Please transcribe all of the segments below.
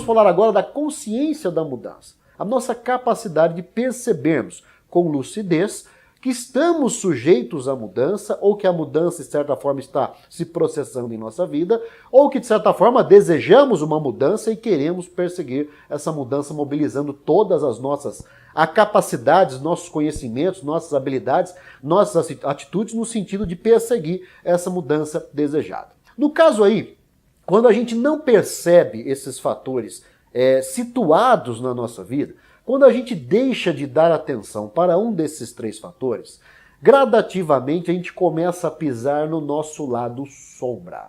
vamos falar agora da consciência da mudança. A nossa capacidade de percebermos com lucidez que estamos sujeitos à mudança, ou que a mudança, de certa forma, está se processando em nossa vida, ou que, de certa forma, desejamos uma mudança e queremos perseguir essa mudança, mobilizando todas as nossas capacidades, nossos conhecimentos, nossas habilidades, nossas atitudes, no sentido de perseguir essa mudança desejada. No caso aí, quando a gente não percebe esses fatores situados na nossa vida, quando a gente deixa de dar atenção para um desses três fatores, gradativamente a gente começa a pisar no nosso lado sombra.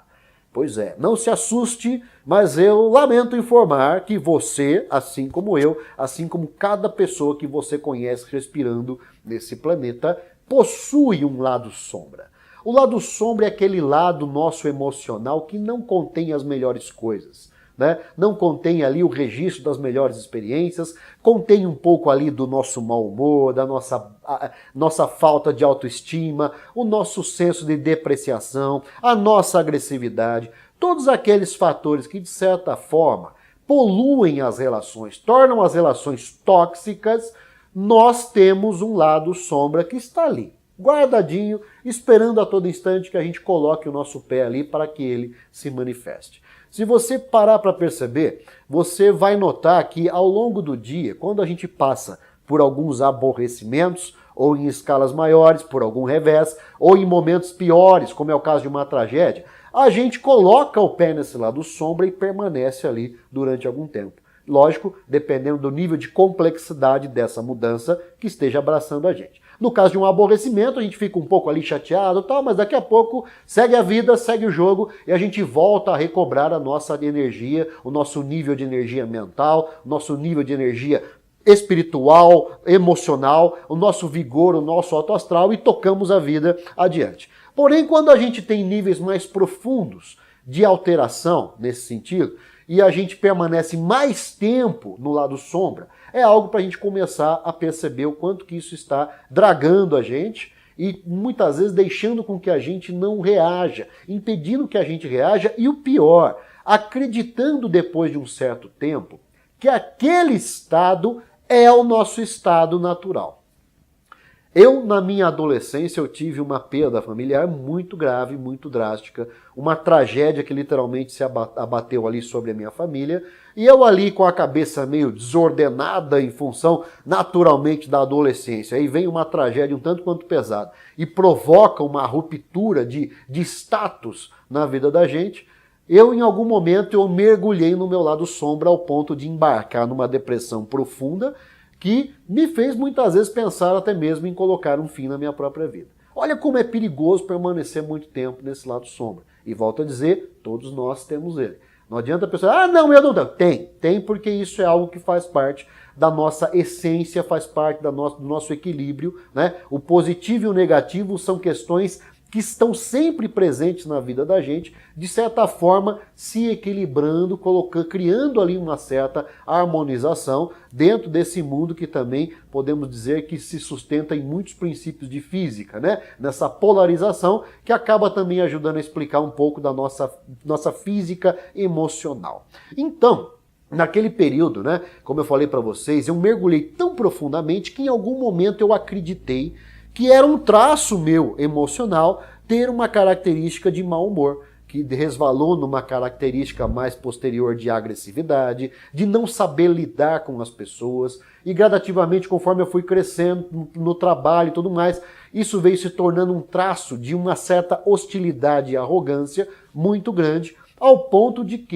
Pois é, não se assuste, mas eu lamento informar que você, assim como eu, assim como cada pessoa que você conhece respirando nesse planeta, possui um lado sombra. O lado sombra é aquele lado nosso emocional que não contém as melhores coisas. Né? Não contém ali o registro das melhores experiências, contém um pouco ali do nosso mau humor, da nossa falta de autoestima, o nosso senso de depreciação, a nossa agressividade, todos aqueles fatores que, de certa forma, poluem as relações, tornam as relações tóxicas. Nós temos um lado sombra que está ali, guardadinho, esperando a todo instante que a gente coloque o nosso pé ali para que ele se manifeste. Se você parar para perceber, você vai notar que ao longo do dia, quando a gente passa por alguns aborrecimentos, ou em escalas maiores, por algum revés, ou em momentos piores, como é o caso de uma tragédia, a gente coloca o pé nesse lado sombra e permanece ali durante algum tempo. Lógico, dependendo do nível de complexidade dessa mudança que esteja abraçando a gente. No caso de um aborrecimento, a gente fica um pouco ali chateado e tal, mas daqui a pouco segue a vida, segue o jogo e a gente volta a recobrar a nossa energia, o nosso nível de energia mental, o nosso nível de energia espiritual, emocional, o nosso vigor, o nosso alto astral e tocamos a vida adiante. Porém, quando a gente tem níveis mais profundos de alteração nesse sentido, e a gente permanece mais tempo no lado sombra, é algo para a gente começar a perceber o quanto que isso está dragando a gente e muitas vezes deixando com que a gente não reaja, impedindo que a gente reaja e o pior, acreditando depois de um certo tempo que aquele estado é o nosso estado natural. Eu, na minha adolescência, eu tive uma perda familiar muito grave, muito drástica, uma tragédia que literalmente se abateu ali sobre a minha família, e eu ali com a cabeça meio desordenada em função, naturalmente, da adolescência. Aí vem uma tragédia um tanto quanto pesada e provoca uma ruptura de status na vida da gente. Eu, em algum momento, eu mergulhei no meu lado sombra ao ponto de embarcar numa depressão profunda, que me fez muitas vezes pensar até mesmo em colocar um fim na minha própria vida. Olha como é perigoso permanecer muito tempo nesse lado sombra. E volto a dizer, todos nós temos ele. Não adianta a pessoa, não, eu não tenho. Tem porque isso é algo que faz parte da nossa essência, faz parte do nosso equilíbrio, né? O positivo e o negativo são questões que estão sempre presentes na vida da gente, de certa forma se equilibrando, criando ali uma certa harmonização dentro desse mundo que também podemos dizer que se sustenta em muitos princípios de física, né? Nessa polarização que acaba também ajudando a explicar um pouco da nossa física emocional. Então, naquele período, né, como eu falei para vocês, eu mergulhei tão profundamente que em algum momento eu acreditei que era um traço meu emocional ter uma característica de mau humor, que resvalou numa característica mais posterior de agressividade, de não saber lidar com as pessoas, e gradativamente, conforme eu fui crescendo no trabalho e tudo mais, isso veio se tornando um traço de uma certa hostilidade e arrogância muito grande, ao ponto de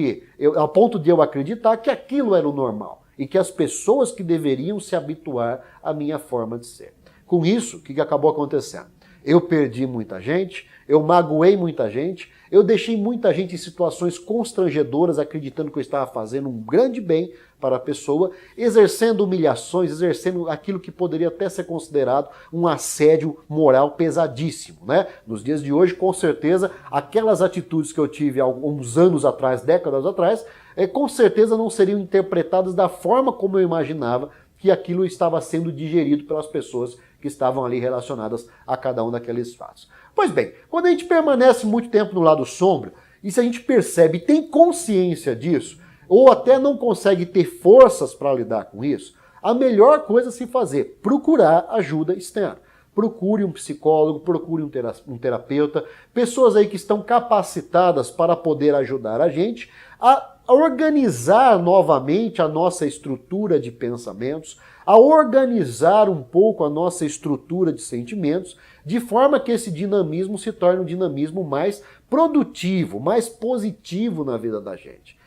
eu acreditar que aquilo era o normal, e que as pessoas que deveriam se habituar à minha forma de ser. Com isso, o que acabou acontecendo? Eu perdi muita gente, eu magoei muita gente, eu deixei muita gente em situações constrangedoras, acreditando que eu estava fazendo um grande bem para a pessoa, exercendo humilhações, exercendo aquilo que poderia até ser considerado um assédio moral pesadíssimo, né? Nos dias de hoje, com certeza, aquelas atitudes que eu tive há alguns anos atrás, décadas atrás, com certeza não seriam interpretadas da forma como eu imaginava que aquilo estava sendo digerido pelas pessoas que estavam ali relacionadas a cada um daqueles fatos. Pois bem, quando a gente permanece muito tempo no lado sombra, e se a gente percebe e tem consciência disso, ou até não consegue ter forças para lidar com isso, a melhor coisa a se fazer, procurar ajuda externa. Procure um psicólogo, procure um terapeuta, pessoas aí que estão capacitadas para poder ajudar a gente a organizar novamente a nossa estrutura de pensamentos, a organizar um pouco a nossa estrutura de sentimentos, de forma que esse dinamismo se torne um dinamismo mais produtivo, mais positivo na vida da gente.